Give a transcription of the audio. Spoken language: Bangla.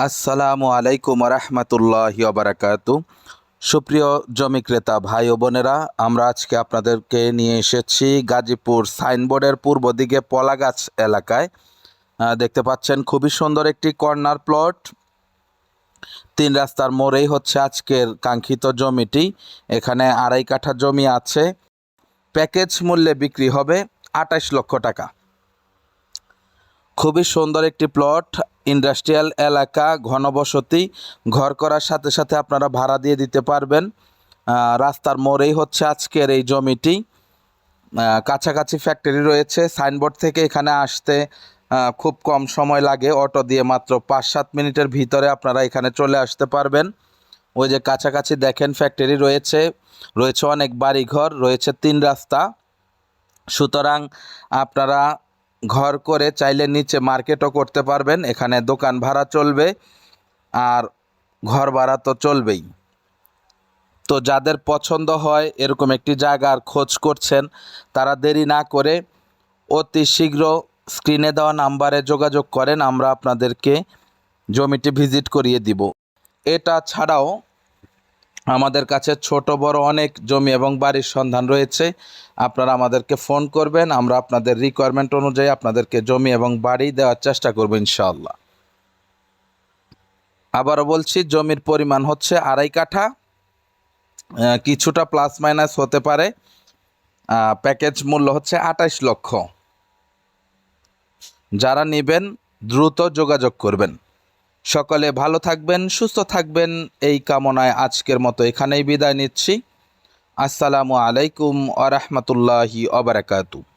আসসালামু আলাইকুম রহমতুল্লাহি ওবারাকাতু। সুপ্রিয় জমি ক্রেতা ভাই ও বোনেরা, আমরা আজকে আপনাদেরকে নিয়ে এসেছি গাজীপুর সাইনবোর্ডের পূর্ব দিকে পলাগাছ এলাকায়। দেখতে পাচ্ছেন খুবই সুন্দর একটি কর্নার প্লট। 3 রাস্তার মোড়েই হচ্ছে আজকের কাঙ্ক্ষিত জমিটি। এখানে 2.5 কাঠা জমি আছে। প্যাকেজ মূল্যে বিক্রি হবে 28 লক্ষ টাকা। খুবই সুন্দর একটি প্লট, ইন্ডাস্ট্রিয়াল এলাকা, ঘনবসতি। ঘর করার সাথে সাথে আপনারা ভাড়া দিয়ে দিতে পারবেন। রাস্তার মোড়েই হচ্ছে আজকের এই জমিটি। কাছাকাছি ফ্যাক্টরি রয়েছে। সাইনবোর্ড থেকে এখানে আসতে খুব কম সময় লাগে। অটো দিয়ে মাত্র 5-7 মিনিটের ভিতরে আপনারা এখানে চলে আসতে পারবেন। ওই যে কাছাকাছি দেখেন ফ্যাক্টরি রয়েছে, রয়েছে অনেক বাড়িঘর, রয়েছে 3 রাস্তা। সুতরাং আপনারা ঘর করে চাইলে নিচে মার্কেটও করতে পারবেন। এখানে দোকান ভাড়া চলবে আর ঘর ভাড়া তো চলবেই। তো যাদের পছন্দ হয় এরকম একটি জায়গার খোঁজ করছেন, তারা দেরি না করে অতি শীঘ্র স্ক্রিনে দেওয়া নাম্বারে যোগাযোগ করেন। আমরা আপনাদেরকে জমিটি ভিজিট করিয়ে দিব। এটা ছাড়াও আমাদের কাছে ছোট বড় অনেক জমি এবং বাড়ির সন্ধান রয়েছে। আপনারা আমাদেরকে ফোন করবেন, আমরা আপনাদের রিকোয়ারমেন্ট অনুযায়ী আপনাদেরকে জমি এবং বাড়ি দেওয়ার চেষ্টা করব ইনশাআল্লাহ। আবারও বলছি, জমির পরিমাণ হচ্ছে 2.5 কাঠা, কিছুটা প্লাস মাইনাস হতে পারে। প্যাকেজ মূল্য হচ্ছে 28 লক্ষ। যারা নেবেন দ্রুত যোগাযোগ করবেন। সকলে ভালো থাকবেন, সুস্থ থাকবেন, এই কামনায় আজকের মতো এখানেই বিদায় নিচ্ছি। আসসালামু আলাইকুম ওয়া রাহমাতুল্লাহি ওয়া বারাকাতুহু।